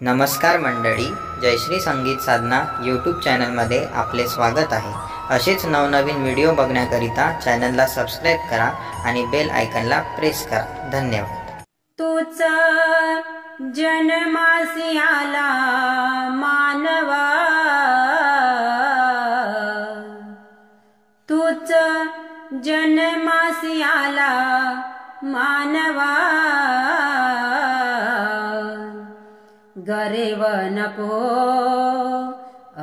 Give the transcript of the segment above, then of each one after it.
नमस्कार मंडळी, जयश्री संगीत साधना यूट्यूब चॅनलमध्ये आपले स्वागत आहे। असेच नवनवीन व्हिडिओ बघण्याकरिता चॅनलला सबस्क्राइब करा आणि बेल आयकॉनला प्रेस करा। धन्यवाद। तूच जन्मासी आला मानवा, तूच जन्मासी आला मानवा, गर्व नको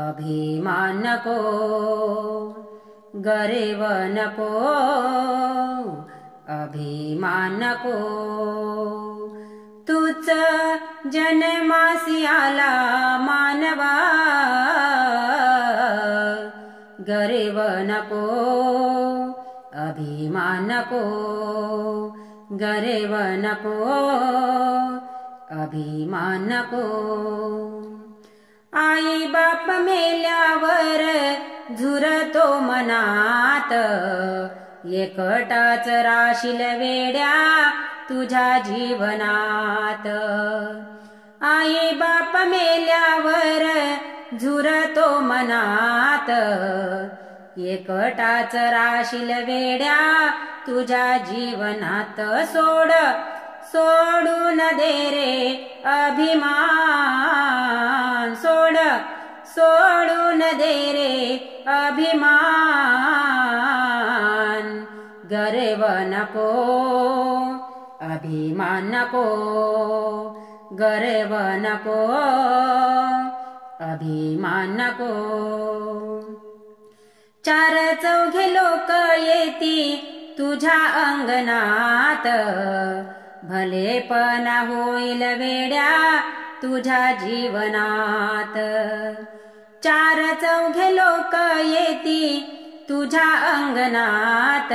अभिमान नको, गर्व नको अभिमान नको, तूच जन्मासी आला मानवा, गर्व नको अभिमान नको, गर्व नको अभिमान नको। आई बाप मेल्यावर झुरतो मनात, एकटाच राशील वेड्या तुझ्या जीवनात। आई बाप मेल्यावर झुरतो मनात, एकटाच राशील वेड्या तुझ्या जीवनात। सोडून दे रे अभिमान, सोडून दे रे अभिमान, गर्व नको अभिमान नको, गर्व नको अभिमान नको। चार चौघे लोक येती तुझ्या अंगणात, भलेपणा होईल वेड्या तुझ्या जीवनात। चार चौघे लोक येती तुझ्या अंगणात,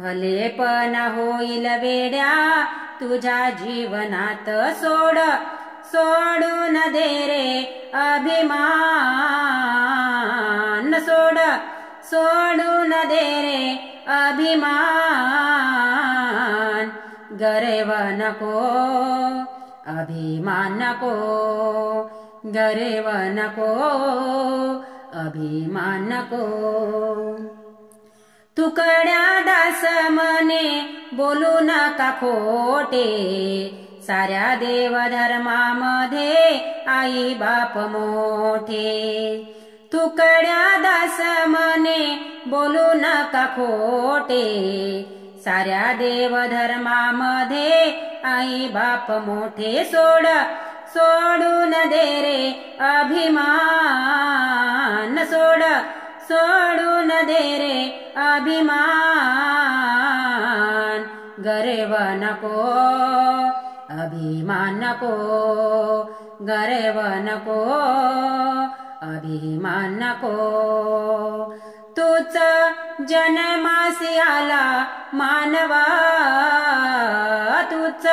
भलेपणा होईल वेड्या तुझ्या जीवनात। सोडून दे रे अभिमान, सोडून दे रे अभिमान, गर्व नको अभिमान नको, गर्व नको अभिमान नको। तुकड्या दास मने बोलू नका खोटे, साऱ्या देवधर्मामध्ये आई बाप मोठे। तुकड्या दास मने बोलू नका खोटे, साऱ्या देवधर्मामध्ये आई बाप मोठे। सोडून दे रे अभिमान, सोडून दे रे अभिमान, गर्व नको अभिमान नको, गर्व नको अभिमान नको। तूच जन्मासी आला मानवा, तूच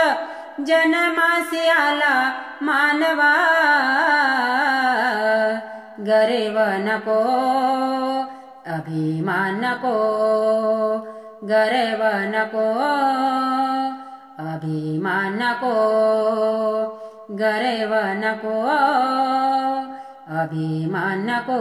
जन्मासी आला मानवा, गर्व नको अभिमान नको, गर्व नको अभिमान नको, गर्व नको अभिमान नको।